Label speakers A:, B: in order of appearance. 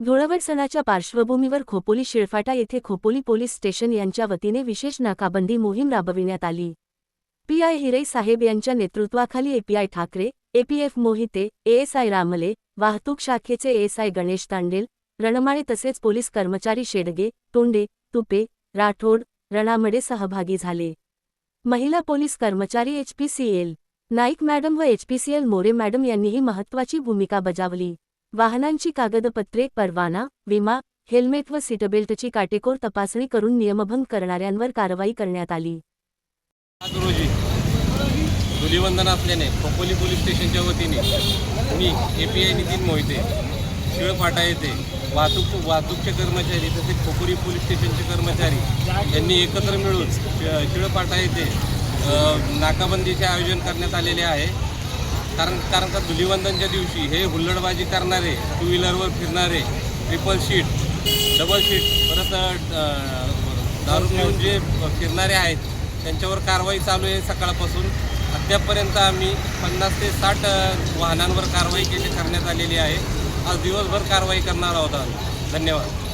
A: धुळवड सणाच्या पार्श्वभूमीवर खोपोली शिळफाटा येथे खोपोली पोलीस स्टेशन यांच्या वतीने विशेष नाकाबंदी मोहीम राबविण्यात आली। पीआय हिरे साहेब यांच्या नेतृत्वाखाली API Thackeray, APF Mohite, ASI रामले, वाहतूक शाखेचे एएसआय गणेश तांडेल, रणमाळे तसेच पोलीस कर्मचारी शेडगे, तोंडे, तुपे, राठोड, रणामडे सहभागी झाले। महिला पोलीस कर्मचारी एचपीसीएल नाईक मॅडम व एचपीसीएल मोरे मॅडम यांनीही महत्त्वाची भूमिका बजावली। वाहनांची कागदपत्रे, परवाना, विमा, हेल्मेट व सीटबेल्टची काटेकोर तपासणी करून नियमभंग करणाऱ्यांवर कारवाई करण्यात आली।
B: आज रोजी धुलीवंदन असल्याने खोपोली पोलीस स्टेशनच्या वतीने मी एपीआय नितीन मोहिते, शिळफाटा येथे वाहतूकचे कर्मचारी तसेच खोपोली पोलीस स्टेशनचे कर्मचारी यांनी एकत्र मिळून शिळफाटा येथे नाकाबंदीचे आयोजन करण्यात आलेले आहे। कारण का धुलीवंदनच्या दिवशी हे हुल्लडबाजी करणारे, टू व्हीलरवर फिरणारे, ट्रिपल शीट, डबल शीट, परत दारू पिऊन जे फिरणारे आहेत त्यांच्यावर कारवाई चालू आहे। सकाळपासून अद्यापपर्यंत आम्ही 50 ते 60 वाहनांवर कारवाई करण्यात आलेली आहे। आज दिवसभर कारवाई करणार आहोत। धन्यवाद।